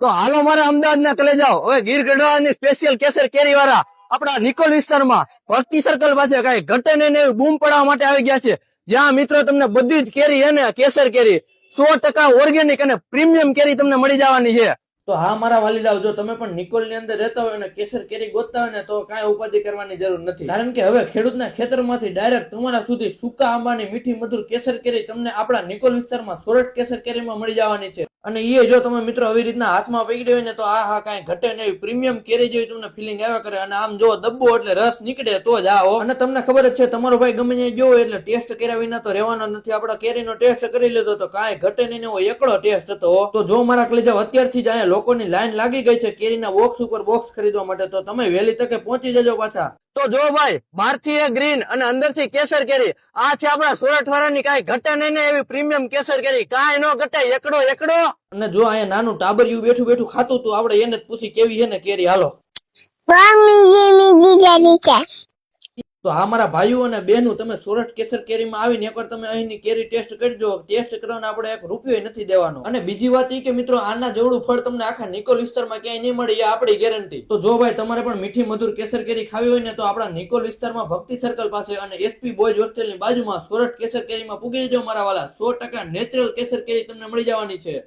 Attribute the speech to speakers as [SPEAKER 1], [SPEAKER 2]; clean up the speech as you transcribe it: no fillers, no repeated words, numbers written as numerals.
[SPEAKER 1] તો હાલો મારા અમદાવાદના કલેજાઓ હવે ગીર ગઢડાની સ્પેશિયલ કેસર કેરી વાળા આપણા નિકોલ વિસ્તારમાં ભક્તિ સર્કલ પાસે કઈ ઘટે નહીં ને એવી બૂમ પડાવવા માટે આવી ગયા છે, જ્યાં મિત્રો તમને બધી જ કેરી અને કેસર કેરી 100% ઓર્ગેનિક અને પ્રીમિયમ કેરી તમને મળી જવાની છે. તો હા મારા વાલીલાઓ, જો તમે પણ નિકોલ ની અંદર રહેતા હોય અને કેસર કેરી ગોતતા હોય ને તો કાંઈ ઉપાધિ કરવાની જરૂર નથી, કારણ કે હવે ખેડૂતના ખેતરમાંથી ડાયરેક્ટ તમારા સુધી સૂકા આંબાની મીઠી મધુર કેસર કેરી તમને આપણા નિકોલ વિસ્તારમાં સોરઠ કેસર કેરીમાં મળી જવાની છે. અને એ જો તમે મિત્રો આવી રીતના હાથમાં પકડી હોય ને તો આ હા કાંઈ ઘટે નહીં, પ્રીમિયમ કેરી જેવી તમને ફિલિંગ આવ્યા કરે. અને આમ જો દબ્બો એટલે રસ નીકળે તો જ આવો. અને તમને ખબર જ છે તમારો ભાઈ ગમે ત્યાં ગયો એટલે ટેસ્ટ કર્યા વિના તો રહેવાનો નથી. આપડા કેરીનો ટેસ્ટ કરી લીધો તો કાંઈ ઘટે નહીં, એવો એકડો ટેસ્ટ હતો. તો જો મારા કલેજા અત્યારથી જ અહીંયા લોકોની લાઈન લાગી ગઈ છે કેરીના બોક્સ ઉપર બોક્સ ખરીદવા માટે, તો તમે વહેલી તકે પહોંચી જજો પાછા. તો જો ભાઈ, બહારથી ગ્રીન અને અંદરથી કેસર કેરી, આ છે આપણા સોરઠ વાળાની કાંઈ ઘટે નહીં ને એવી પ્રીમિયમ કેસર કેરી, કાંઈ ન ઘટે, એકડો. અને જો અહીંયા નાનું ટાબરિયું બેઠું બેઠું ખાતું તું, આપણે એને જ પૂછી કેવી છે ને કેરી. હાલો તો હા મારા ભાઈઓ અને બહેનો, તમે સોરઠ કેસર કેરીમાં આવીને એકવાર તમે અહીંની કેરી ટેસ્ટ કરજો. ટેસ્ટ કરવાનો આપણે 1 રૂપિયો નથી દેવાનો. અને બીજી વાત એ કે મિત્રો, આના જેવડું ફળ તમને આખા નિકોલ વિસ્તારમાં ક્યાંય નહીં મળે, એ આપણી ગેરંટી. તો જો ભાઈ તમારે પણ મીઠી મધુર કેસર કેરી ખાવી હોય ને તો આપણા નિકોલ વિસ્તારમાં ભક્તિ સર્કલ પાસે અને એસપી બોયઝ હોસ્ટેલની બાજુમાં સોરઠ કેસર કેરીમાં પૂગી જજો મારા વાલા. 100% નેચરલ કેસર કેરી તમને મળી જવાની છે.